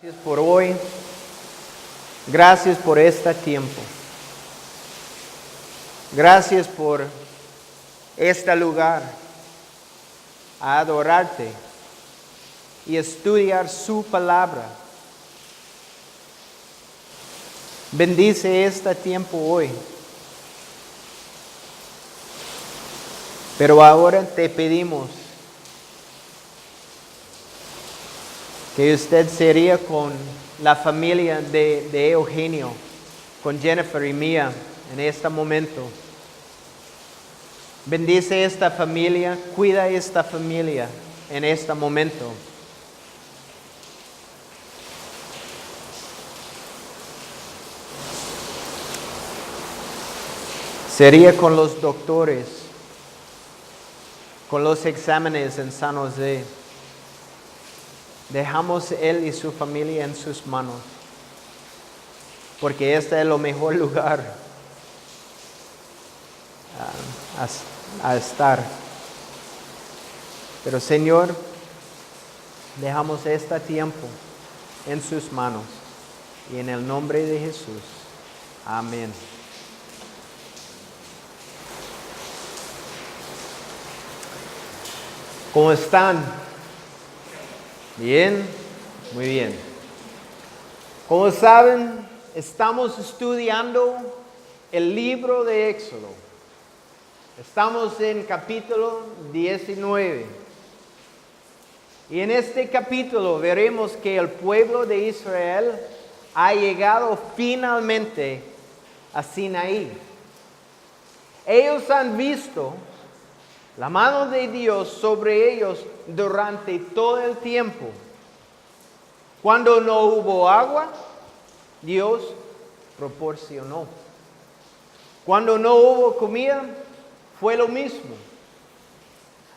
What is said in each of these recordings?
Gracias por hoy, gracias por este tiempo, gracias por este lugar a adorarte y estudiar su palabra. Bendice este tiempo hoy. Pero ahora te pedimos que usted sería con la familia de Eugenio, con Jennifer y Mía en este momento. Bendice esta familia, cuida esta familia en este momento. Sería con los doctores, con los exámenes en San José. Dejamos él y su familia en sus manos, porque este es el mejor lugar a estar. Pero Señor, dejamos este tiempo en sus manos y en el nombre de Jesús. Amén. ¿Cómo están? Bien, muy bien. Como saben, estamos estudiando el libro de Éxodo. Estamos en capítulo 19. Y en este capítulo veremos que el pueblo de Israel ha llegado finalmente a Sinaí. Ellos han visto la mano de Dios sobre ellos durante todo el tiempo. Cuando no hubo agua, Dios proporcionó. Cuando no hubo comida, fue lo mismo.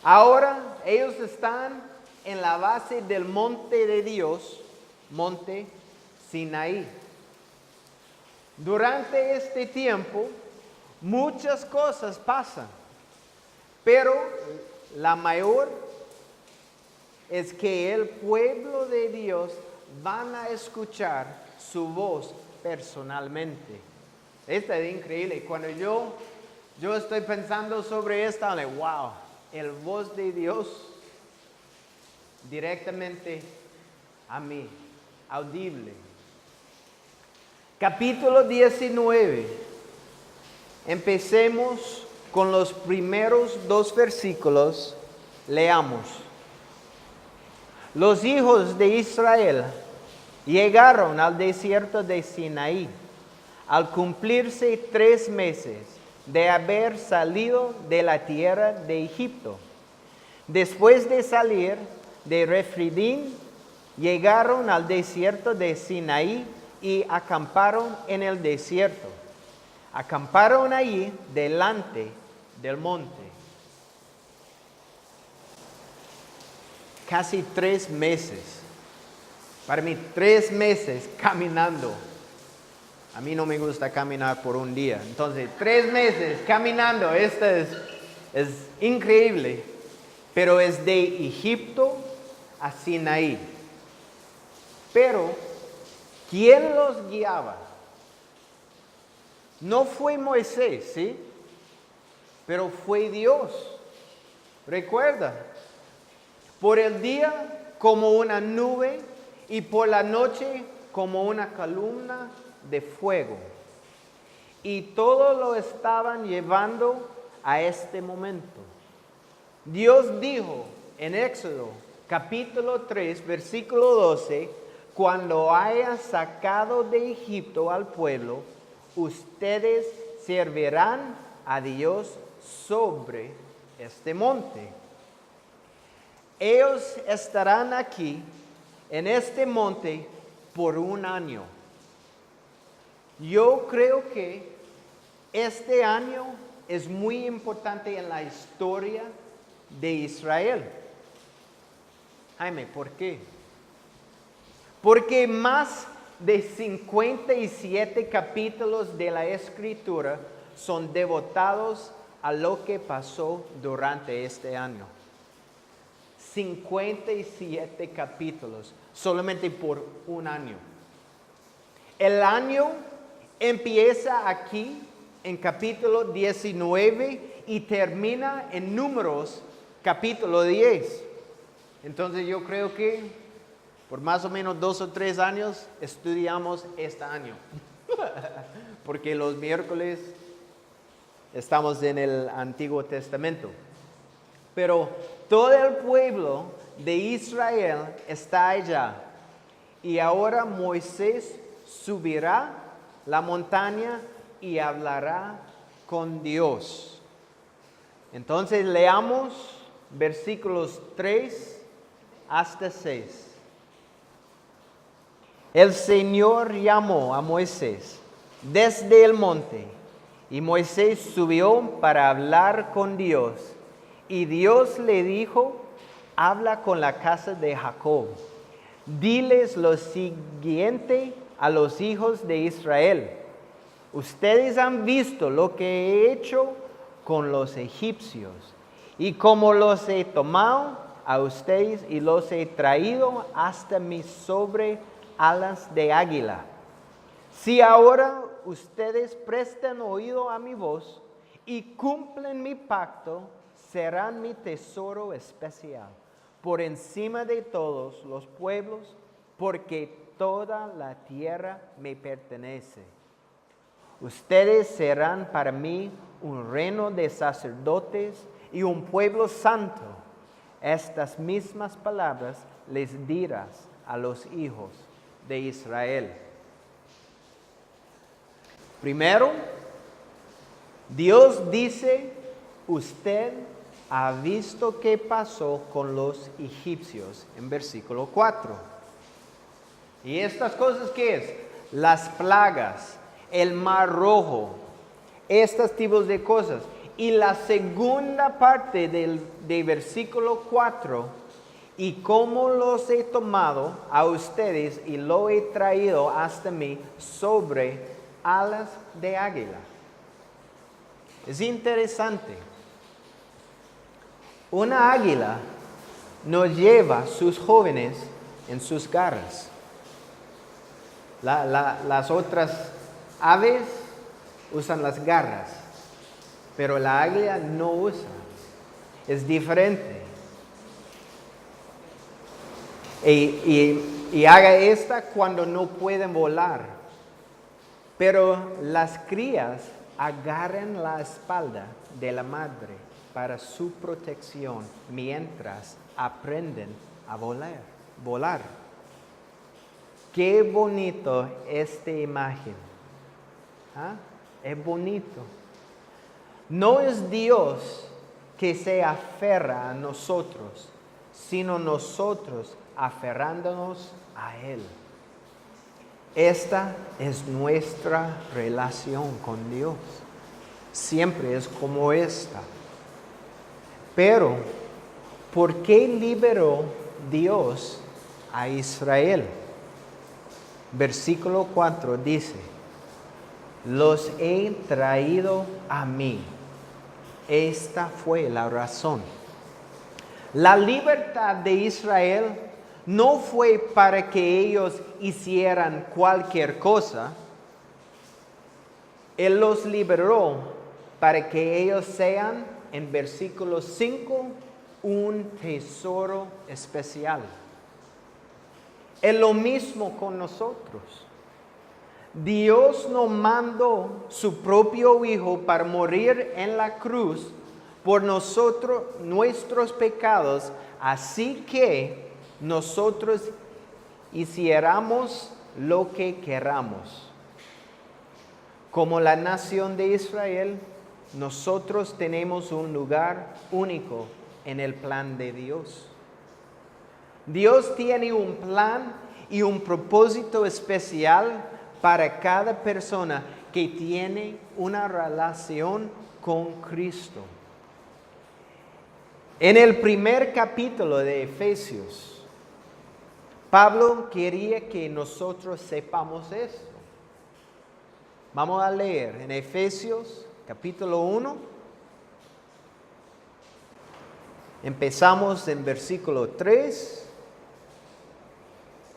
Ahora ellos están en la base del monte de Dios, monte Sinaí. Durante este tiempo, muchas cosas pasan. Pero la mayor es que el pueblo de Dios van a escuchar su voz personalmente. Esto es increíble. Cuando yo estoy pensando sobre esto, wow, el voz de Dios directamente a mí, audible. Capítulo 19. Empecemos con los primeros 2 versículos. Leamos. Los hijos de Israel llegaron al desierto de Sinaí al cumplirse 3 meses de haber salido de la tierra de Egipto. Después de salir de Refidim, llegaron al desierto de Sinaí y acamparon en el desierto. Acamparon allí delante del monte. Casi 3 meses. Para mí, 3 meses caminando. A mí no me gusta caminar por un día. Entonces, 3 meses caminando. Esto es increíble. Pero es de Egipto a Sinaí. Pero, ¿quién los guiaba? No fue Moisés, ¿sí? Pero fue Dios. Recuerda, por el día como una nube y por la noche como una columna de fuego. Y todo lo estaban llevando a este momento. Dios dijo en Éxodo capítulo 3, versículo 12, cuando haya sacado de Egipto al pueblo, ustedes servirán a Dios sobre este monte. Ellos estarán aquí en este monte por 1 año. Yo creo que este año es muy importante en la historia de Israel. Jaime, ¿por qué? Porque más de 57 capítulos de la Escritura son devotados a lo que pasó durante este año. 57 capítulos, solamente por un año. El año empieza aquí en capítulo 19 y termina en Números capítulo 10. Entonces yo creo que por más o menos 2 o 3 años estudiamos este año. Porque los miércoles estamos en el Antiguo Testamento. Pero todo el pueblo de Israel está allá. Y ahora Moisés subirá la montaña y hablará con Dios. Entonces leamos versículos 3 hasta 6. El Señor llamó a Moisés desde el monte, y Moisés subió para hablar con Dios. Y Dios le dijo: habla con la casa de Jacob. Diles lo siguiente a los hijos de Israel: ustedes han visto lo que he hecho con los egipcios, y cómo los he tomado a ustedes y los he traído hasta mí sobre alas de águila. Si ahora ustedes prestan oído a mi voz y cumplen mi pacto, serán mi tesoro especial por encima de todos los pueblos, porque toda la tierra me pertenece. Ustedes serán para mí un reino de sacerdotes y un pueblo santo. Estas mismas palabras les dirás a los hijos de Israel. Primero, Dios dice: usted ha visto qué pasó con los egipcios, en versículo 4. ¿Y estas cosas qué es? Las plagas, el mar rojo, estos tipos de cosas. Y la segunda parte de versículo 4, y cómo los he tomado a ustedes y lo he traído hasta mí sobre alas de águila. Es interesante. Una águila no lleva sus jóvenes en sus garras. Las otras aves usan las garras, pero la águila no usa. Es diferente. Y haga esta cuando no pueden volar. Pero las crías agarran la espalda de la madre para su protección mientras aprenden a volar. Qué bonito esta imagen. ¿Ah? Es bonito. No es Dios que se aferra a nosotros, sino nosotros aferrándonos a Él. Esta es nuestra relación con Dios. Siempre es como esta. Pero, ¿por qué liberó Dios a Israel? Versículo 4 dice: los he traído a mí. Esta fue la razón. La libertad de Israel no fue para que ellos hicieran cualquier cosa. Él los liberó para que ellos sean, en versículo 5, un tesoro especial. Es lo mismo con nosotros. Dios nos mandó su propio Hijo para morir en la cruz por nosotros, nuestros pecados, así que nosotros hiciéramos lo que queramos. Como la nación de Israel, nosotros tenemos un lugar único en el plan de Dios. Dios tiene un plan y un propósito especial para cada persona que tiene una relación con Cristo. En el primer capítulo de Efesios, Pablo quería que nosotros sepamos esto. Vamos a leer en Efesios capítulo 1. Empezamos en versículo 3.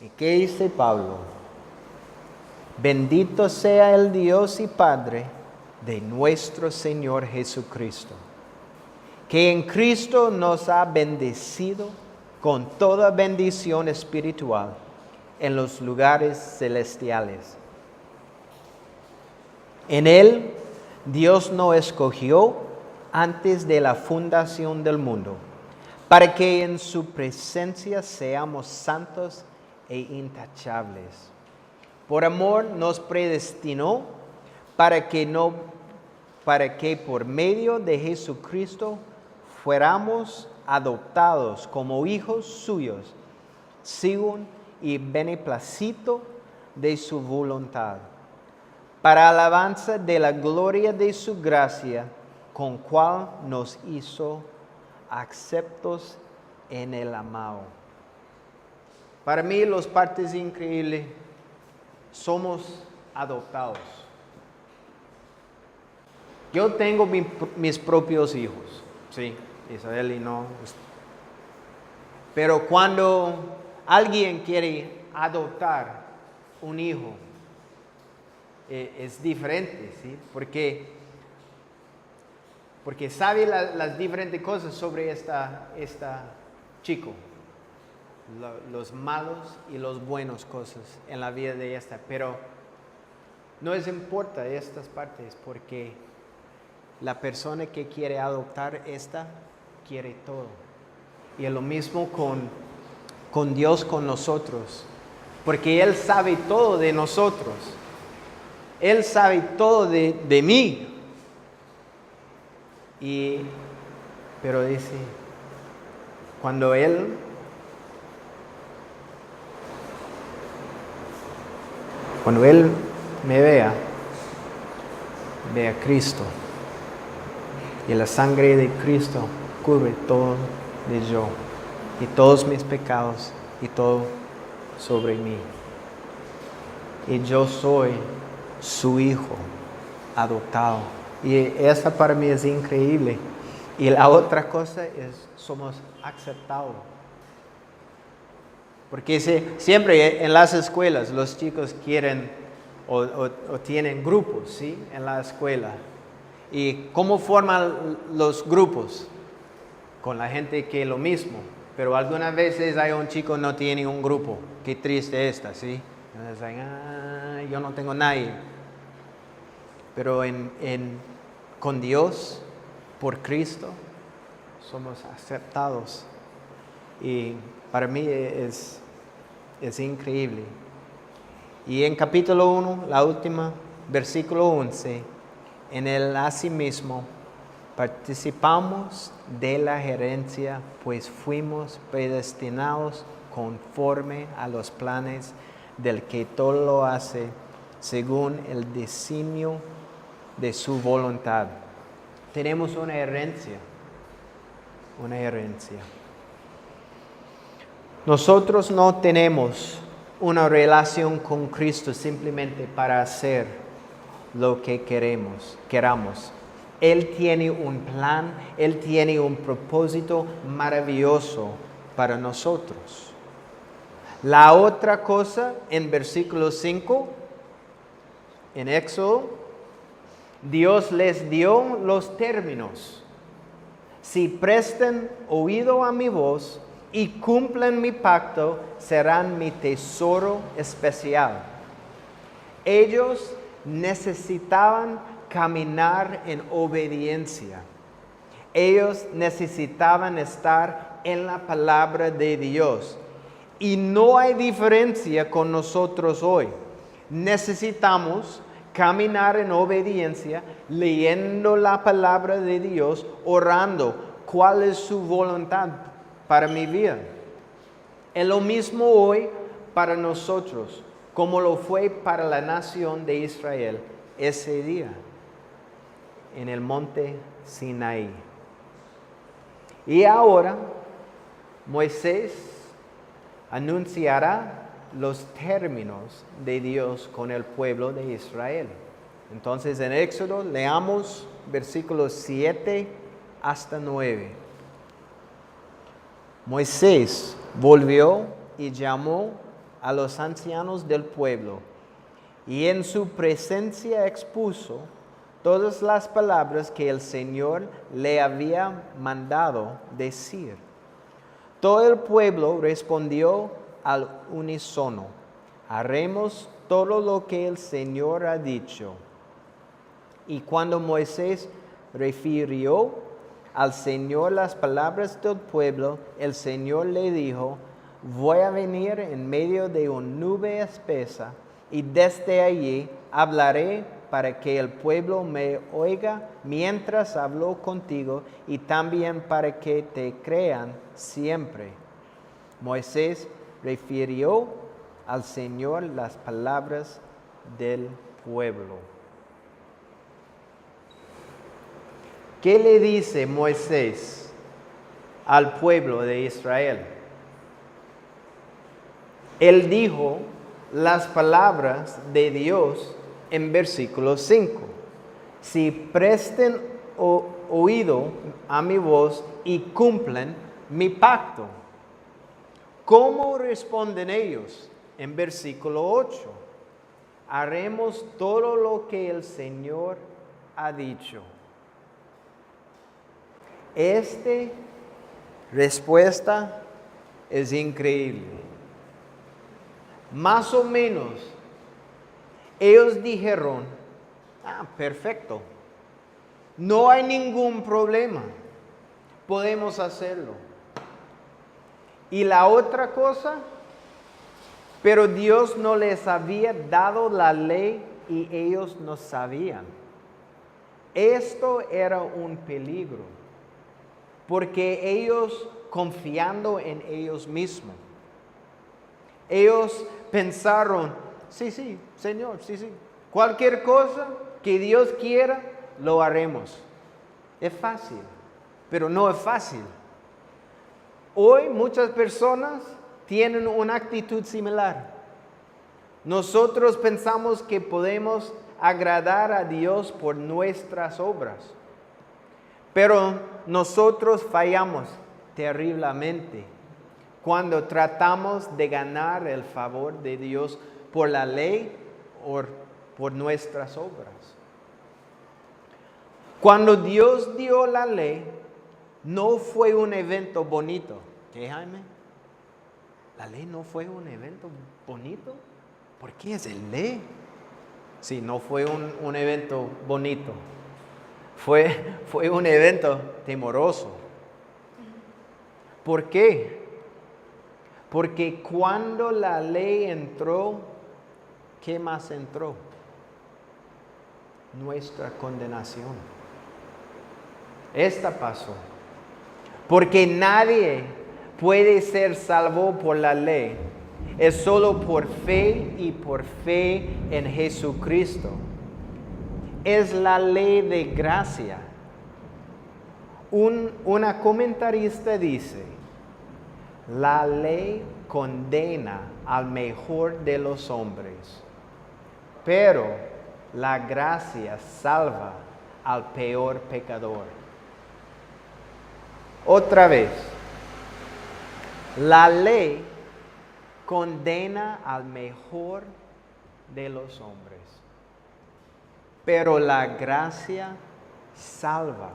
¿Y qué dice Pablo? Bendito sea el Dios y Padre de nuestro Señor Jesucristo, que en Cristo nos ha bendecido con toda bendición espiritual en los lugares celestiales. En Él Dios nos escogió antes de la fundación del mundo, para que en su presencia seamos santos e intachables. Por amor nos predestinó para que por medio de Jesucristo fuéramos adoptados como hijos suyos, según y beneplácito de su voluntad, para alabanza de la gloria de su gracia, con cual nos hizo aceptos en el amado. Para mí, los partes increíbles, somos adoptados. Yo tengo mis propios hijos, sí, Isabel y no. Pero cuando alguien quiere adoptar un hijo, es diferente, ¿sí? Porque sabe las diferentes cosas sobre esta chico. Los malos y los buenos cosas en la vida de esta. Pero no les importa estas partes porque la persona que quiere adoptar esta quiere todo. Y es lo mismo con Dios, con nosotros. Porque Él sabe todo de nosotros. Él sabe todo de mí. Pero dice, cuando Él me vea a Cristo. Y la sangre de Cristo cubre todo de yo. Y todos mis pecados y todo sobre mí. Y yo soy su hijo adoptado. Y esa para mí es increíble. Y la otra cosa es, somos aceptados. Porque siempre en las escuelas los chicos quieren o tienen grupos, ¿sí? En la escuela. ¿Y cómo forman los grupos? Con la gente que es lo mismo. Pero algunas veces hay un chico que no tiene un grupo. Qué triste está, ¿sí? Entonces, yo no tengo nadie. Pero con Dios, por Cristo, somos aceptados. Y para mí es increíble. Y en capítulo 1, la última, versículo 11, en él asimismo participamos de la herencia, pues fuimos predestinados conforme a los planes del que todo lo hace, según el designio de su voluntad. Tenemos una herencia. Nosotros no tenemos una relación con Cristo simplemente para hacer lo que queramos. Él tiene un plan, Él tiene un propósito maravilloso para nosotros. La otra cosa, en versículo 5, en Éxodo, Dios les dio los términos. Si prestan oído a mi voz y cumplen mi pacto, serán mi tesoro especial. Ellos necesitaban caminar en obediencia. Ellos necesitaban estar en la palabra de Dios. Y no hay diferencia con nosotros hoy. Necesitamos caminar en obediencia, leyendo la palabra de Dios, orando cuál es su voluntad para mi vida. Es lo mismo hoy para nosotros, como lo fue para la nación de Israel ese día, en el monte Sinaí. Y ahora Moisés anunciará los términos de Dios con el pueblo de Israel. Entonces en Éxodo leamos versículos 7 hasta 9. Moisés volvió y llamó a los ancianos del pueblo, y en su presencia expuso todas las palabras que el Señor le había mandado decir. Todo el pueblo respondió al unísono: haremos todo lo que el Señor ha dicho. Y cuando Moisés refirió al Señor las palabras del pueblo, el Señor le dijo: voy a venir en medio de una nube espesa, y desde allí hablaré para que el pueblo me oiga mientras hablo contigo, y también para que te crean siempre. Moisés refirió al Señor las palabras del pueblo. ¿Qué le dice Moisés al pueblo de Israel? Él dijo las palabras de Dios en versículo 5. Si presten oído a mi voz y cumplen mi pacto. ¿Cómo responden ellos? En versículo 8. Haremos todo lo que el Señor ha dicho. Esta respuesta es increíble. Más o menos, ellos dijeron: perfecto, no hay ningún problema, podemos hacerlo. Y la otra cosa, pero Dios no les había dado la ley y ellos no sabían. Esto era un peligro, porque ellos, confiando en ellos mismos, ellos pensaron: sí, Señor, sí. Cualquier cosa que Dios quiera, lo haremos. Es fácil, pero no es fácil. Hoy muchas personas tienen una actitud similar. Nosotros pensamos que podemos agradar a Dios por nuestras obras, pero nosotros fallamos terriblemente cuando tratamos de ganar el favor de Dios por la ley o por nuestras obras. Cuando Dios dio la ley, no fue un evento bonito. ¿Qué, Jaime? ¿La ley no fue un evento bonito? ¿Por qué es el ley? Sí, no fue un evento bonito. Fue un evento temoroso. ¿Por qué? Porque cuando la ley entró, ¿qué más entró? Nuestra condenación. Esta pasó. Porque nadie puede ser salvo por la ley. Es solo por fe y por fe en Jesucristo. Es la ley de gracia. Una comentarista dice: la ley condena al mejor de los hombres, pero la gracia salva al peor pecador. Otra vez, la ley condena al mejor de los hombres, pero la gracia salva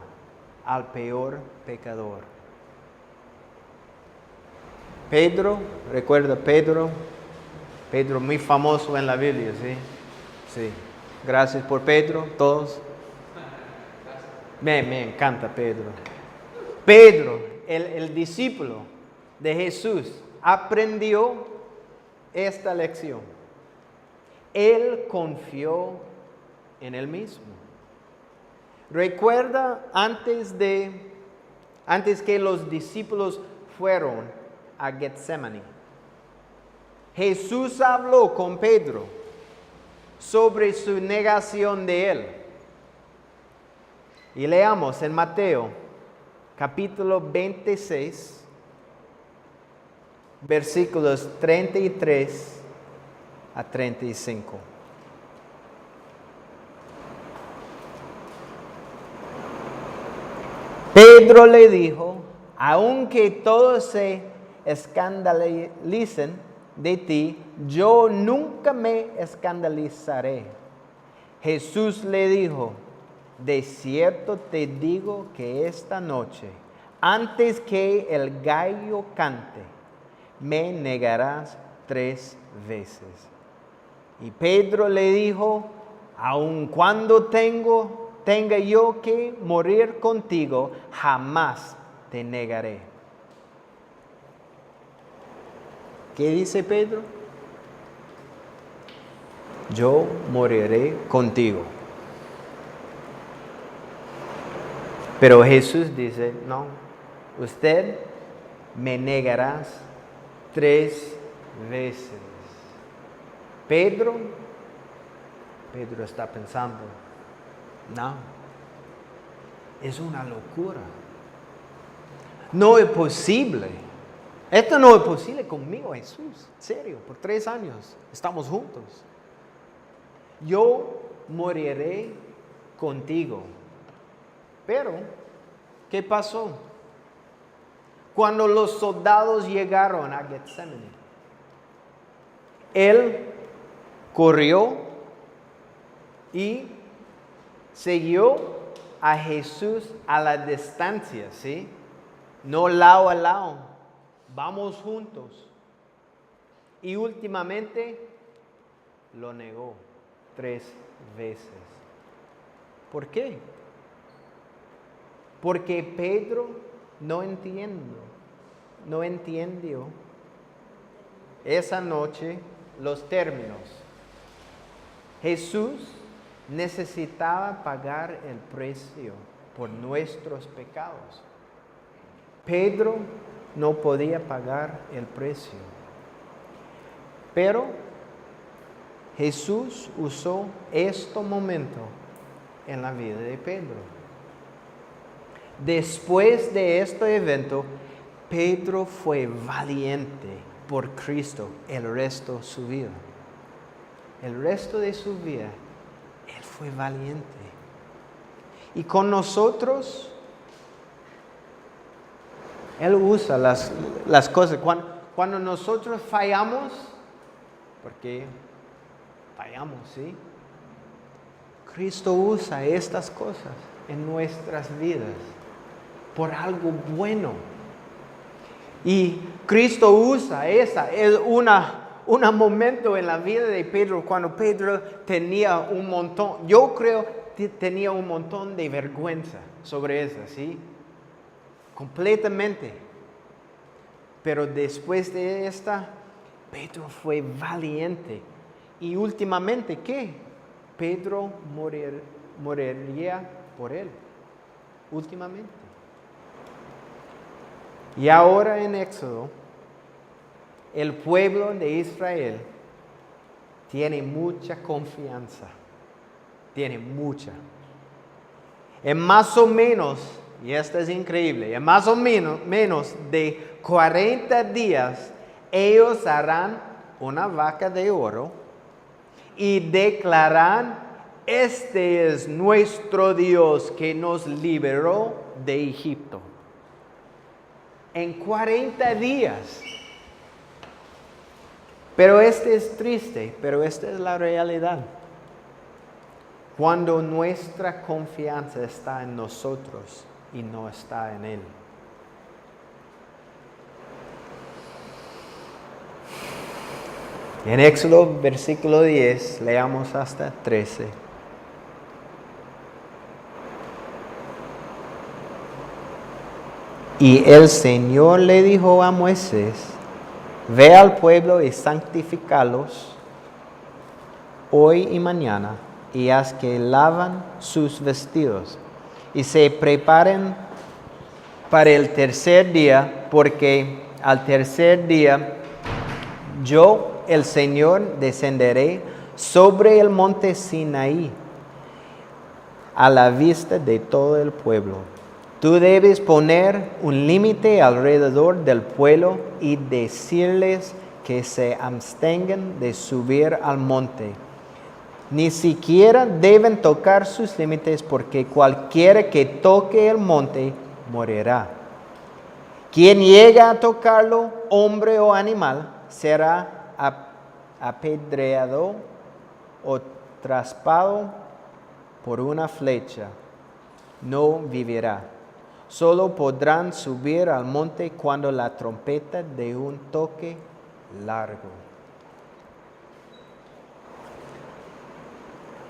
al peor pecador. Pedro, recuerda Pedro muy famoso en la Biblia, ¿sí? Sí. Gracias por Pedro, todos. Me encanta Pedro. Pedro, el discípulo de Jesús, aprendió esta lección. Él confió en él mismo. Recuerda antes que los discípulos fueron a Getsemaní, Jesús habló con Pedro sobre su negación de él. Y leamos en Mateo capítulo 26, versículos 33 a 35. Pedro le dijo: aunque todos se escandalicen de ti, yo nunca me escandalizaré. Jesús le dijo, de cierto te digo que esta noche, antes que el gallo cante, me negarás 3 veces. Y Pedro le dijo, aun cuando tenga yo que morir contigo, jamás te negaré. ¿Qué dice Pedro? Yo moriré contigo. Pero Jesús dice, no, usted me negarás 3 veces. Pedro está pensando, no, es una locura. No es posible. Esto no es posible conmigo, Jesús. En serio, por 3 años estamos juntos. Yo moriré contigo. Pero, ¿qué pasó? Cuando los soldados llegaron a Getsemaní, él corrió y siguió a Jesús a la distancia, ¿sí? No lado a lado, vamos juntos. Y últimamente lo negó 3 veces. ¿Por qué? Porque Pedro no entendió esa noche los términos. Jesús necesitaba pagar el precio por nuestros pecados. Pedro no podía pagar el precio. Pero Jesús usó este momento en la vida de Pedro. Después de este evento, Pedro fue valiente por Cristo el resto de su vida. El resto de su vida, él fue valiente. Y con nosotros, él usa las cosas. Cuando nosotros fallamos, porque fallamos, ¿sí? Cristo usa estas cosas en nuestras vidas por algo bueno. Y Cristo usa es un momento en la vida de Pedro cuando Pedro tenía un montón, yo creo que tenía un montón de vergüenza sobre eso, ¿sí? Completamente. Pero después de Pedro fue valiente. Y últimamente, ¿qué? Pedro moriría por él. Últimamente. Y ahora en Éxodo, el pueblo de Israel tiene mucha confianza. Tiene mucha. En más o menos, y esto es increíble, en más o menos de 40 días, ellos harán una vaca de oro y declararán, este es nuestro Dios que nos liberó de Egipto. En 40 días. Pero es triste, pero esta es la realidad. Cuando nuestra confianza está en nosotros y no está en Él. En Éxodo, versículo 10, leamos hasta 13. Y el Señor le dijo a Moisés, ve al pueblo y santifícalos hoy y mañana, y haz que lavan sus vestidos y se preparen para el tercer día, porque al tercer día yo, el Señor, descenderé sobre el monte Sinaí a la vista de todo el pueblo. Tú debes poner un límite alrededor del pueblo y decirles que se abstengan de subir al monte. Ni siquiera deben tocar sus límites, porque cualquiera que toque el monte morirá. Quien llega a tocarlo, hombre o animal, será apedreado o traspado por una flecha. No vivirá. Solo podrán subir al monte cuando la trompeta dé un toque largo.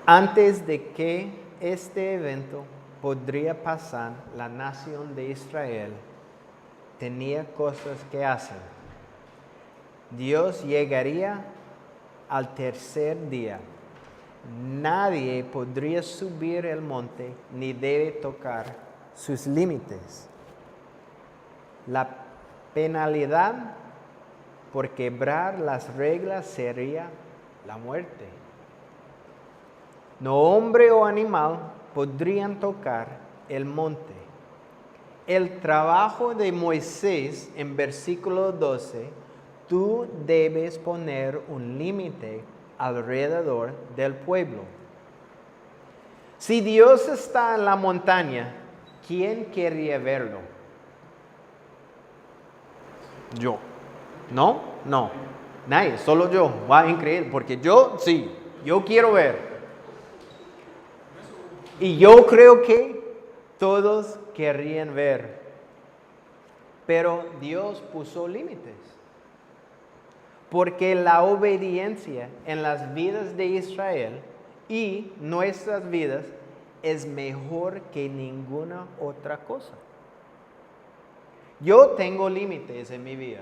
Antes de que este evento podría pasar, la nación de Israel tenía cosas que hacer. Dios llegaría al tercer día. Nadie podría subir el monte ni debe tocar sus límites. La penalidad por quebrar las reglas sería la muerte. No hombre o animal podrían tocar el monte. El trabajo de Moisés en versículo 12, tú debes poner un límite alrededor del pueblo. Si Dios está en la montaña, ¿quién querría verlo? Yo. ¿No? No. Nadie, solo yo. Va, increíble, porque yo sí, yo quiero ver. Y yo creo que todos querrían ver. Pero Dios puso límites. Porque la obediencia en las vidas de Israel y nuestras vidas es mejor que ninguna otra cosa. Yo tengo límites en mi vida.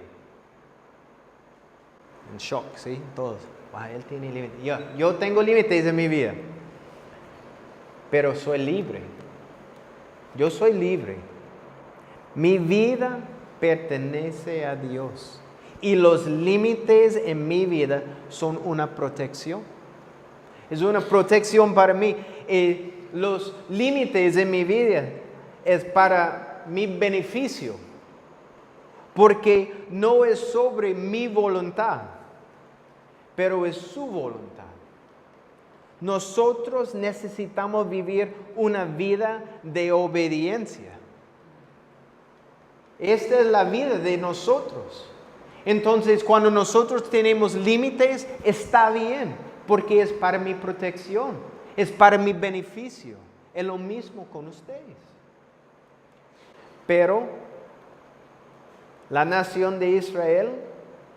En shock, ¿sí? Todos. Él tiene límites. Yo tengo límites en mi vida. Pero soy libre. Yo soy libre. Mi vida pertenece a Dios. Y los límites en mi vida son una protección. Es una protección para mí. Los límites en mi vida es para mi beneficio. Porque no es sobre mi voluntad, pero es su voluntad. Nosotros necesitamos vivir una vida de obediencia. Esta es la vida de nosotros. Entonces, cuando nosotros tenemos límites, está bien, porque es para mi protección, es para mi beneficio. Es lo mismo con ustedes. Pero la nación de Israel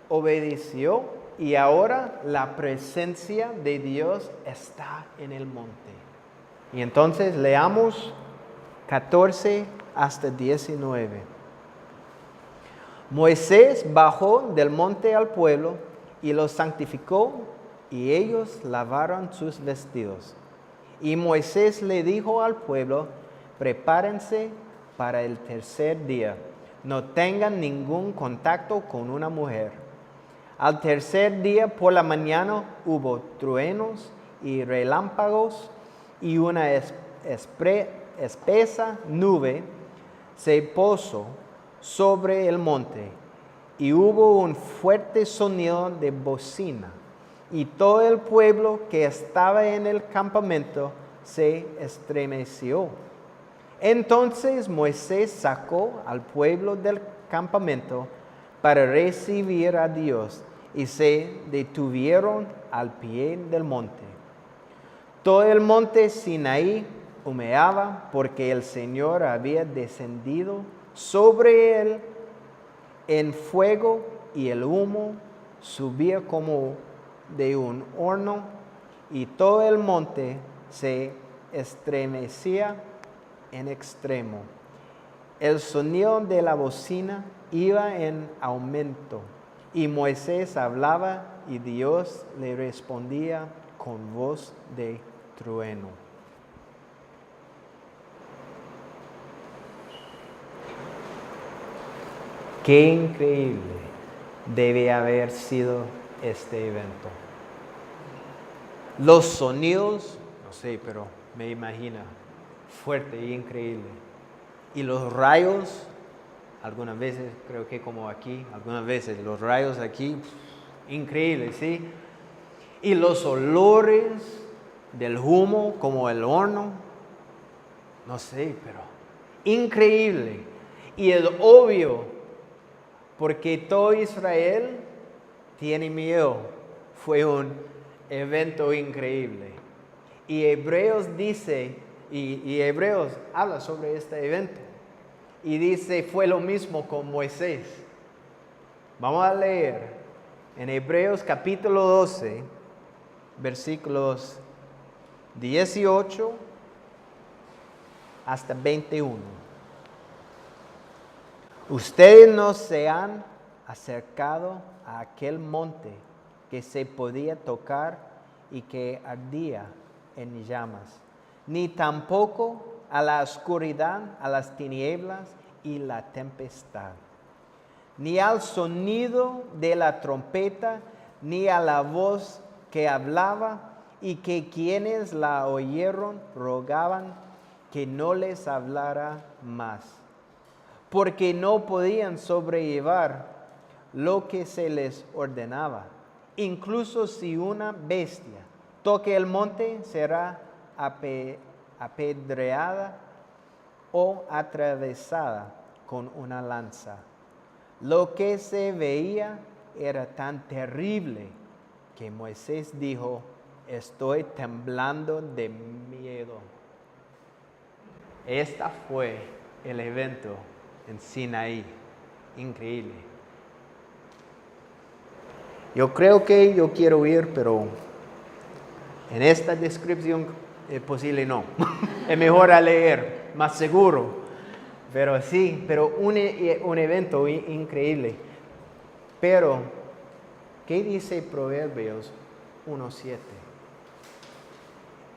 obedeció y ahora la presencia de Dios está en el monte. Y entonces leamos 14 hasta 19. Moisés bajó del monte al pueblo y los santificó, y ellos lavaron sus vestidos. Y Moisés le dijo al pueblo: prepárense para el tercer día, no tengan ningún contacto con una mujer. Al tercer día por la mañana hubo truenos y relámpagos, y una espesa nube se posó sobre el monte, y hubo un fuerte sonido de bocina, y todo el pueblo que estaba en el campamento se estremeció. Entonces Moisés sacó al pueblo del campamento para recibir a Dios, y se detuvieron al pie del monte. Todo el monte Sinaí humeaba, porque el Señor había descendido sobre él en fuego, y el humo subía como de un horno, y todo el monte se estremecía en extremo. El sonido de la bocina iba en aumento, y Moisés hablaba, y Dios le respondía con voz de trueno. Qué increíble debe haber sido este evento. Los sonidos, no sé, pero me imagino, fuerte y increíble. Y los rayos, algunas veces, creo que como aquí, algunas veces los rayos aquí, increíble, ¿sí? Y los olores del humo como el horno, no sé, pero increíble. Y es obvio porque todo Israel tiene miedo. Fue un evento increíble. Y Hebreos dice, y Hebreos habla sobre este evento. Y dice, fue lo mismo con Moisés. Vamos a leer en Hebreos capítulo 12, versículos 18 hasta 21. Ustedes no se han acercado a aquel monte que se podía tocar y que ardía en llamas, ni tampoco a la oscuridad, a las tinieblas y la tempestad, ni al sonido de la trompeta, ni a la voz que hablaba, y que quienes la oyeron rogaban que no les hablara más, porque no podían sobrellevar lo que se les ordenaba. Incluso si una bestia toque el monte, será apedreada o atravesada con una lanza. Lo que se veía era tan terrible que Moisés dijo, estoy temblando de miedo. Este fue el evento en Sinaí. Increíble. Yo creo que yo quiero ir, pero en esta descripción es posible no. Es mejor a leer, más seguro. Pero sí, pero un evento increíble. Pero, ¿qué dice Proverbios 1:7?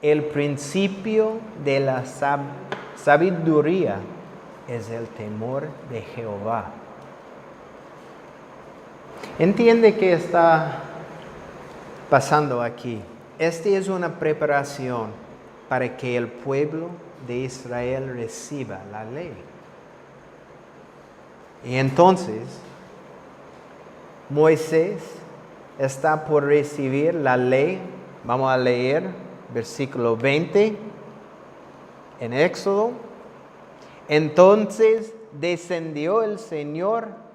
El principio de la sabiduría es el temor de Jehová. ¿Entiende qué está pasando aquí? Esta es una preparación para que el pueblo de Israel reciba la ley. Y entonces, Moisés está por recibir la ley. Vamos a leer versículo 20 en Éxodo. Entonces descendió el Señor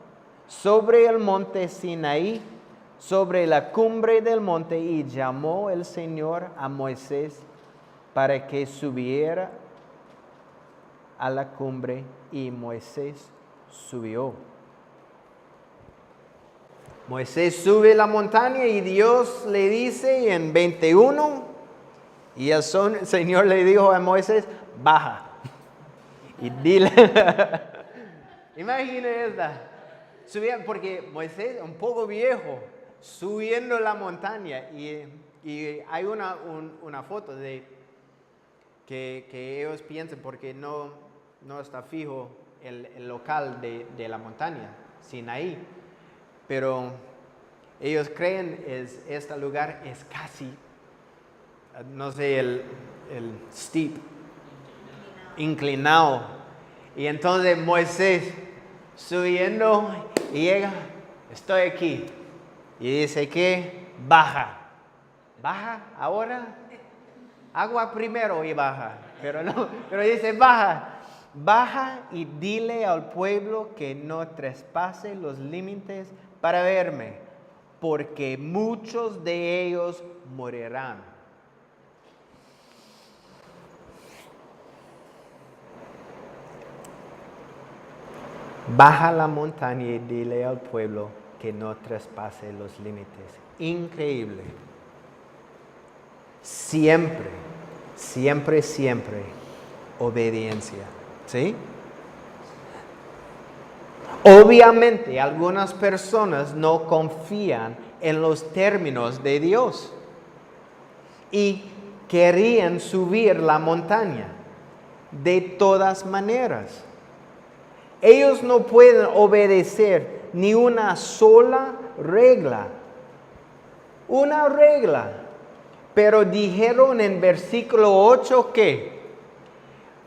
sobre el monte Sinaí, sobre la cumbre del monte, y llamó el Señor a Moisés para que subiera a la cumbre, y Moisés subió. Moisés sube la montaña y Dios le dice en 21, y el Señor le dijo a Moisés, baja y dile. Imagínate esta. Subía, porque Moisés es un poco viejo, subiendo la montaña, y hay una foto de que ellos piensan, porque no está fijo el local de la montaña, Sinaí, pero ellos creen este lugar es casi, no sé, el steep, inclinado. Y entonces Moisés subiendo y llega, estoy aquí. Y dice que baja ahora, agua primero y baja, pero no, pero dice baja y dile al pueblo que no traspase los límites para verme, porque muchos de ellos morirán. Baja la montaña y dile al pueblo que no traspase los límites. Increíble. Siempre obediencia. ¿Sí? Obviamente, algunas personas no confían en los términos de Dios y querían subir la montaña de todas maneras. Ellos no pueden obedecer ni una sola regla. Una regla. Pero dijeron en versículo 8 que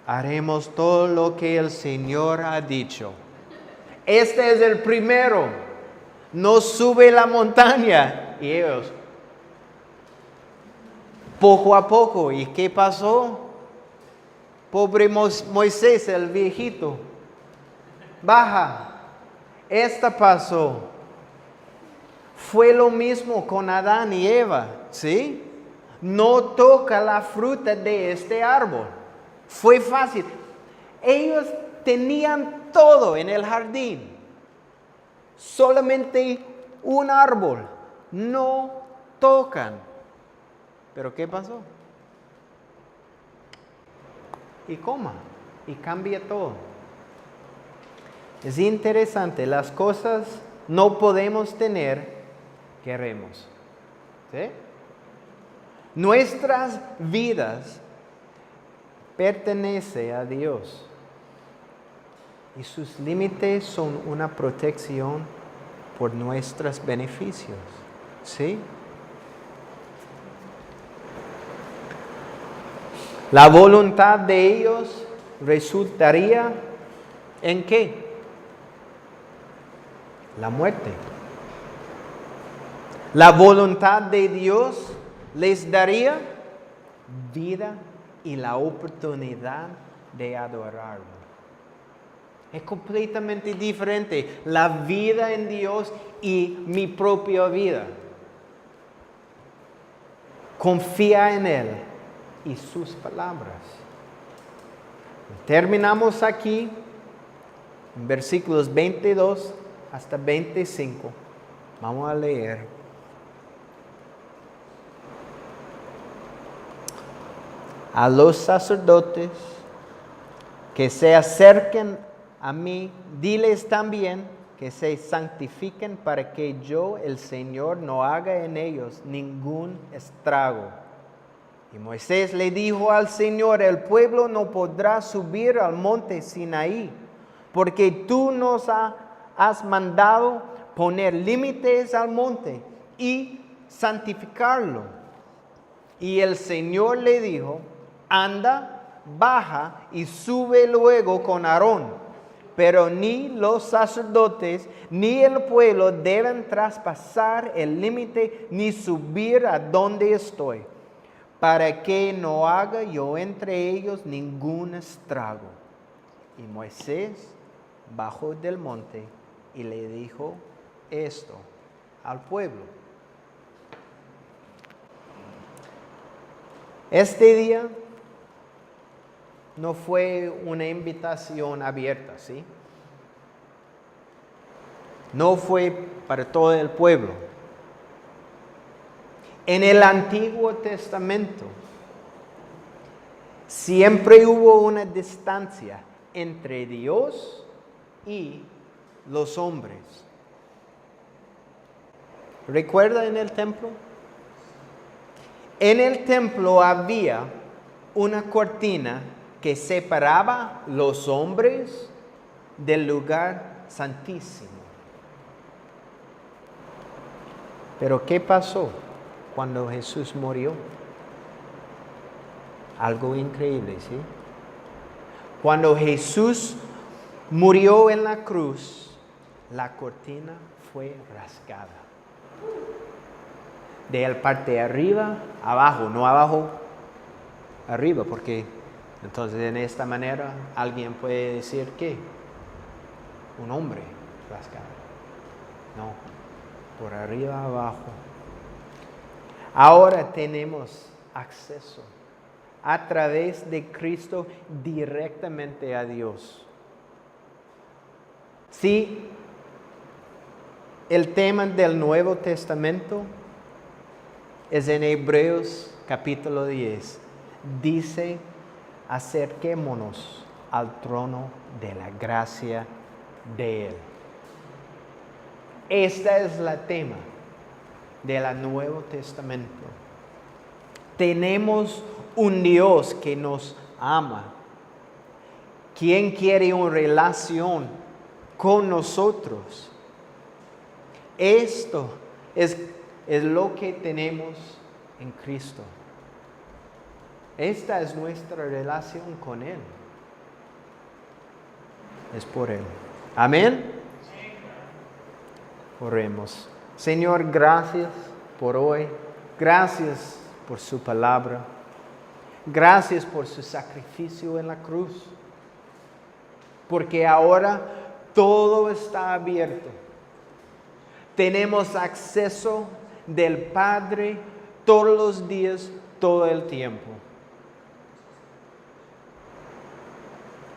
haremos todo lo que el Señor ha dicho. Este es el primero. No sube la montaña. Y ellos, poco a poco. ¿Y qué pasó? Pobre Moisés, el viejito. Baja. Esta pasó. Fue lo mismo con Adán y Eva, ¿sí? No toca la fruta de este árbol. Fue fácil. Ellos tenían todo en el jardín. Solamente un árbol. No tocan. ¿Pero qué pasó? Y coma. Y cambia todo. Es interesante. Las cosas no podemos tener, queremos. ¿Sí? Nuestras vidas pertenecen a Dios. Y sus límites son una protección por nuestros beneficios. ¿Sí? La voluntad de ellos resultaría ¿en qué? La muerte. La voluntad de Dios les daría vida y la oportunidad de adorarlo. Es completamente diferente la vida en Dios y mi propia vida. Confía en Él y sus palabras. Terminamos aquí en versículos 22 hasta 25. Vamos a leer. A los sacerdotes que se acerquen a mí, diles también que se santifiquen para que yo, el Señor, no haga en ellos ningún estrago. Y Moisés le dijo al Señor: el pueblo no podrá subir al monte Sinaí, porque tú nos has mandado poner límites al monte y santificarlo. Y el Señor le dijo: anda, baja y sube luego con Aarón. Pero ni los sacerdotes ni el pueblo deben traspasar el límite ni subir a donde estoy, para que no haga yo entre ellos ningún estrago. Y Moisés bajó del monte y le dijo esto al pueblo. Este día no fue una invitación abierta, ¿sí? No fue para todo el pueblo. En el Antiguo Testamento siempre hubo una distancia entre Dios y los hombres. ¿Recuerda en el templo? En el templo había una cortina que separaba los hombres del lugar santísimo. Pero ¿qué pasó cuando Jesús murió? Algo increíble, ¿sí? Cuando Jesús murió en la cruz, la cortina fue rasgada. De la parte de arriba, abajo, no abajo, arriba, porque entonces en esta manera alguien puede decir que un hombre rasgado. No, por arriba, abajo. Ahora tenemos acceso a través de Cristo directamente a Dios. Sí, el tema del Nuevo Testamento es en Hebreos capítulo 10. Dice: acerquémonos al trono de la gracia de Él. Esta es la tema del Nuevo Testamento. Tenemos un Dios que nos ama, quien quiere una relación con nosotros. Esto es lo que tenemos en Cristo. Esta es nuestra relación con Él. Es por Él. Amén. Oremos. Señor, gracias por hoy. Gracias por su palabra. Gracias por su sacrificio en la cruz. Porque ahora Todo está abierto. Tenemos acceso del Padre todos los días, todo el tiempo.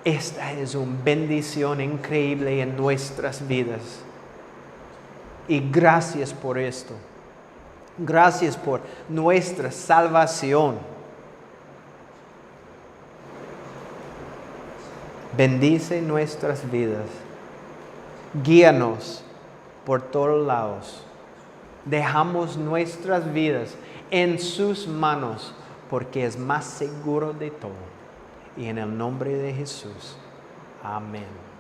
Esta es una bendición increíble en nuestras vidas. Y gracias por esto. Gracias por nuestra salvación. Bendice nuestras vidas. Guíanos por todos lados. Dejamos nuestras vidas en sus manos porque es más seguro de todo. Y en el nombre de Jesús. Amén.